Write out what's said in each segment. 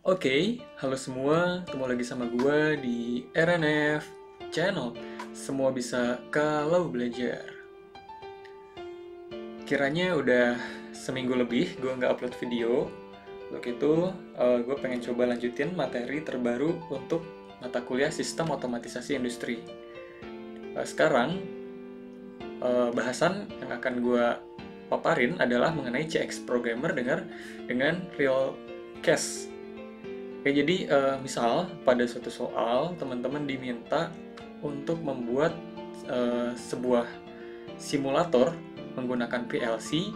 Oke, halo semua, ketemu lagi sama gue di RNF Channel. Semua bisa kalau belajar. Kiranya udah seminggu lebih gue nggak upload video. Untuk itu, gue pengen coba lanjutin materi terbaru untuk mata kuliah Sistem Otomatisasi Industri. Sekarang, bahasan yang akan gue paparin adalah mengenai CX Programmer dengan real case. Oke, jadi misal pada suatu soal teman-teman diminta untuk membuat sebuah simulator menggunakan PLC.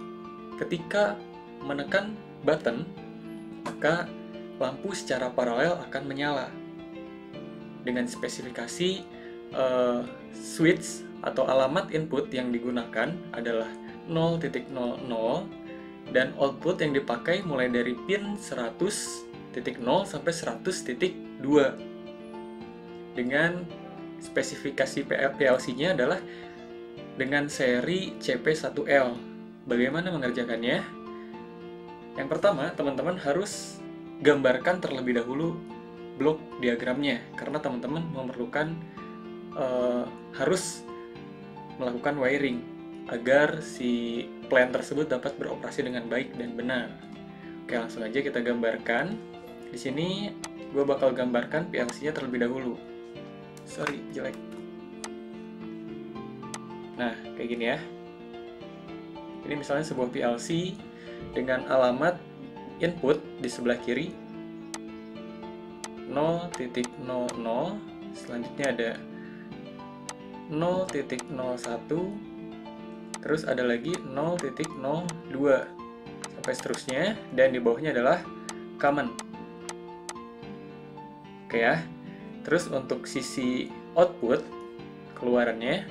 Ketika menekan button, maka lampu secara paralel akan menyala dengan spesifikasi switch atau alamat input yang digunakan adalah 0.00 dan output yang dipakai mulai dari pin 100.0 sampai 100.2 dengan spesifikasi PLC-nya adalah dengan seri CP1L. Bagaimana mengerjakannya? Yang pertama, teman-teman harus gambarkan terlebih dahulu blok diagramnya karena teman-teman memerlukan harus melakukan wiring agar si plan tersebut dapat beroperasi dengan baik dan benar. Oke, langsung aja kita gambarkan. Di sini gue bakal gambarkan PLC-nya terlebih dahulu. Sorry, jelek. Nah, kayak gini ya. Ini misalnya sebuah PLC dengan alamat input di sebelah kiri 0.00, selanjutnya ada 0.01, terus ada lagi 0.02 sampai seterusnya, dan di bawahnya adalah common. Oke ya. Terus untuk sisi output keluarannya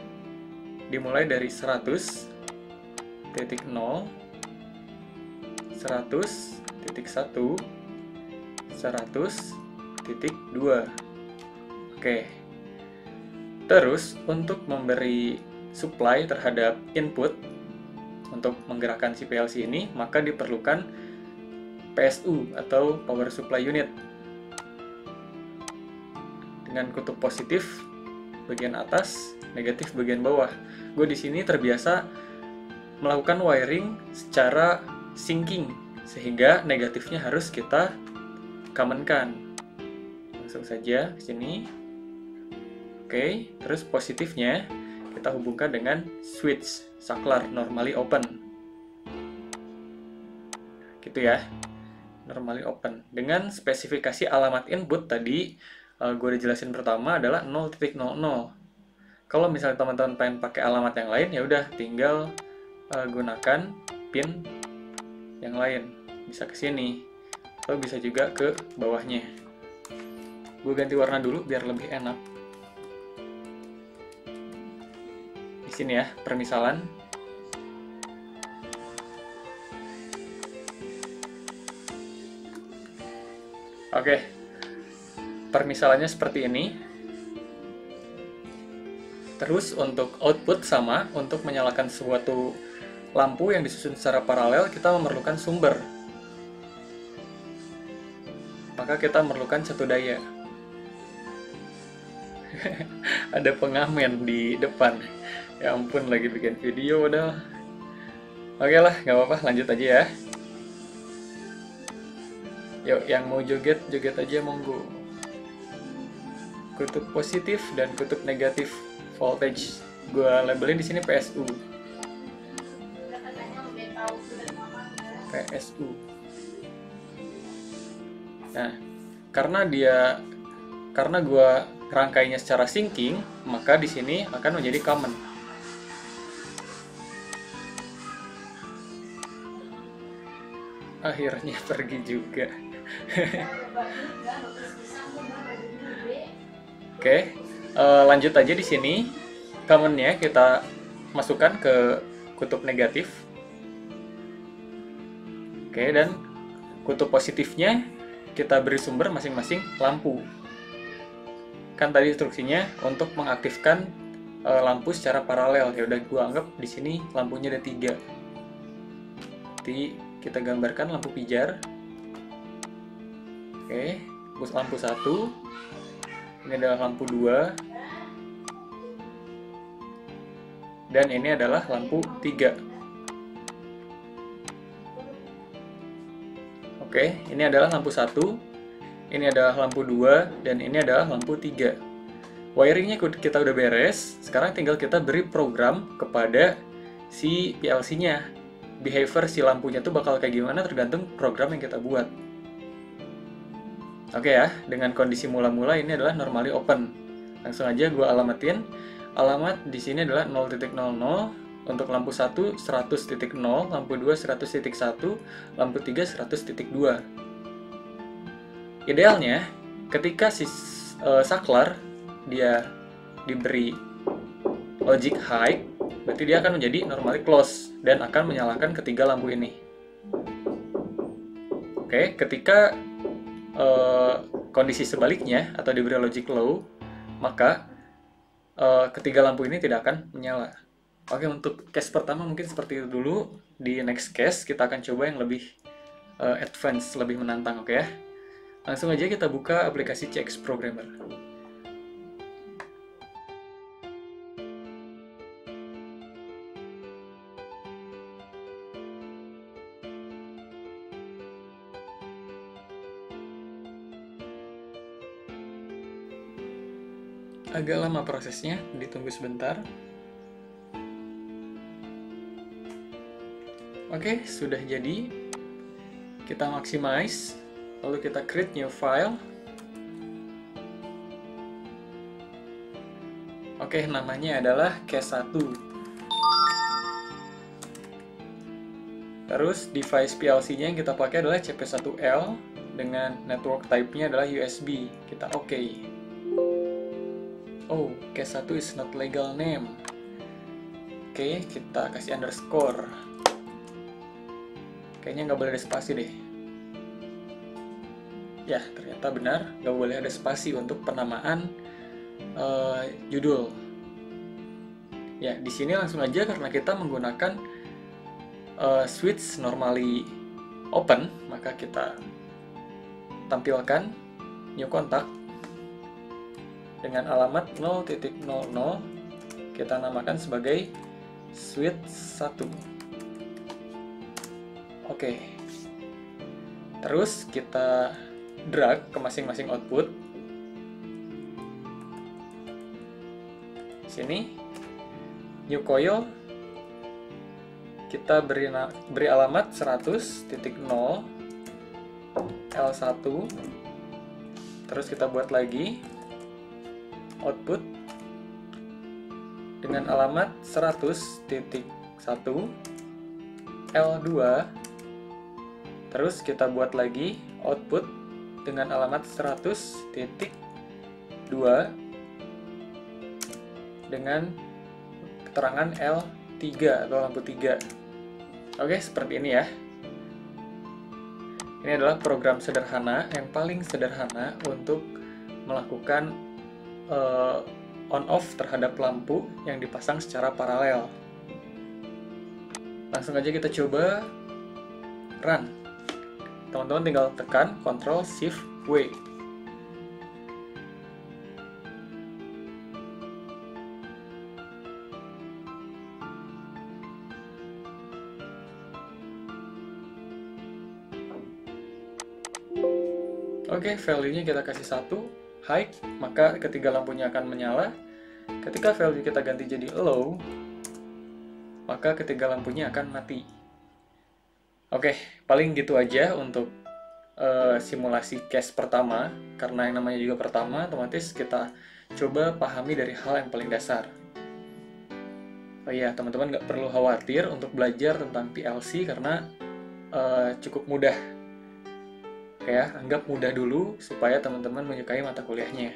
dimulai dari 100.0, 100.1, 100.2. Oke. Terus untuk memberi supply terhadap input untuk menggerakkan si PLC ini, maka diperlukan PSU atau Power Supply Unit dengan kutub positif bagian atas, negatif bagian bawah. Gue di sini terbiasa melakukan wiring secara syncing sehingga negatifnya harus kita commonkan. Langsung saja ke sini. Oke, terus positifnya kita hubungkan dengan switch saklar normally open. Gitu ya. Normally open. Dengan spesifikasi alamat input tadi gue udah jelasin pertama adalah 0.00. Kalau misalnya teman-teman pengen pakai alamat yang lain, ya udah tinggal gunakan pin yang lain. Bisa ke sini atau bisa juga ke bawahnya. Gue ganti warna dulu biar lebih enak. Di sini ya, permisalan. Oke. Permisalannya seperti ini. Terus untuk output sama, untuk menyalakan suatu lampu yang disusun secara paralel, kita memerlukan sumber. Maka kita memerlukan satu daya. Ada pengamen di depan. Ya ampun, lagi bikin video udah. Oke lah, nggak apa-apa, lanjut aja ya. Yuk, yang mau joget, joget aja monggo. Kutub positif dan kutub negatif voltage gue labelin di sini PSU. Nah, karena gue rangkainya secara syncing, maka di sini akan menjadi common. Akhirnya pergi juga. Oke, lanjut aja di sini. Commonnya kita masukkan ke kutub negatif. Oke, dan kutub positifnya kita beri sumber masing-masing lampu. Kan tadi instruksinya untuk mengaktifkan lampu secara paralel. Ya udah, gua anggap di sini lampunya ada 3. Jadi kita gambarkan lampu pijar. Oke, lampu 1. Ini adalah lampu 2. Dan ini adalah lampu 3. Oke, ini adalah lampu 1, ini adalah lampu 2, dan ini adalah lampu 3. Wiringnya kita udah beres, sekarang tinggal kita beri program kepada si PLC-nya. Behavior si lampunya tuh bakal kayak gimana tergantung program yang kita buat. Oke ya, dengan kondisi mula-mula ini adalah normally open. Langsung aja gue alamatin. Alamat di sini adalah 0.00. Untuk lampu 1 100.0, lampu 2 100.1, lampu 3 100.2. Idealnya ketika si saklar dia diberi logic high, berarti dia akan menjadi normally close dan akan menyalakan ketiga lampu ini. Oke, ketika kondisi sebaliknya atau diberi logic low, maka ketiga lampu ini tidak akan menyala. Oke, untuk case pertama mungkin seperti itu dulu. Di next case kita akan coba yang lebih advance, lebih menantang, oke ya. Langsung aja kita buka aplikasi CX Programmer. Agak lama prosesnya, ditunggu sebentar. Oke, sudah jadi. Kita maximize, lalu kita create new file. Oke, namanya adalah case 1. Terus device PLC-nya yang kita pakai adalah CP1L dengan network type-nya adalah USB. Kita oke. Oh, case 1 is not legal name. Oke, kita kasih underscore. Kayaknya nggak boleh ada spasi deh. Ya, ternyata benar, nggak boleh ada spasi untuk penamaan judul. Ya, di sini langsung aja karena kita menggunakan switch normally open, maka kita tampilkan new contact dengan alamat 0.00. Kita namakan sebagai switch 1. Oke, terus kita drag ke masing-masing output. Sini, new coil, kita beri alamat 100.0 L1. Terus kita buat lagi output dengan alamat 100.1 L2. Terus kita buat lagi output dengan alamat 100.2 dengan keterangan L3 atau lampu 3. Oke, seperti ini ya. Ini adalah program sederhana, yang paling sederhana untuk melakukan on-off terhadap lampu yang dipasang secara paralel. Langsung aja kita coba run. Teman-teman tinggal tekan Ctrl Shift W. Oke, value-nya kita kasih 1, high, maka ketiga lampunya akan menyala. Ketika value kita ganti jadi low, maka ketiga lampunya akan mati. Oke, paling gitu aja untuk simulasi case pertama. Karena yang namanya juga pertama, otomatis kita coba pahami dari hal yang paling dasar. Oh iya, teman-teman nggak perlu khawatir untuk belajar tentang PLC karena cukup mudah. Ya, anggap mudah dulu supaya teman-teman menyukai mata kuliahnya.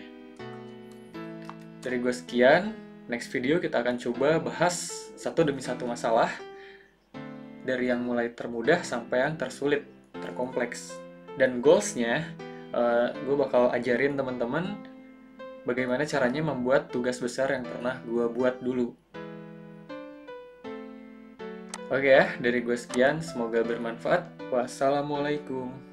Dari gue sekian, next video kita akan coba bahas satu demi satu masalah, dari yang mulai termudah sampai yang tersulit, terkompleks. Dan goals-nya, gue bakal ajarin teman-teman bagaimana caranya membuat tugas besar yang pernah gue buat dulu. Oke ya, dari gue sekian, semoga bermanfaat. Wassalamualaikum.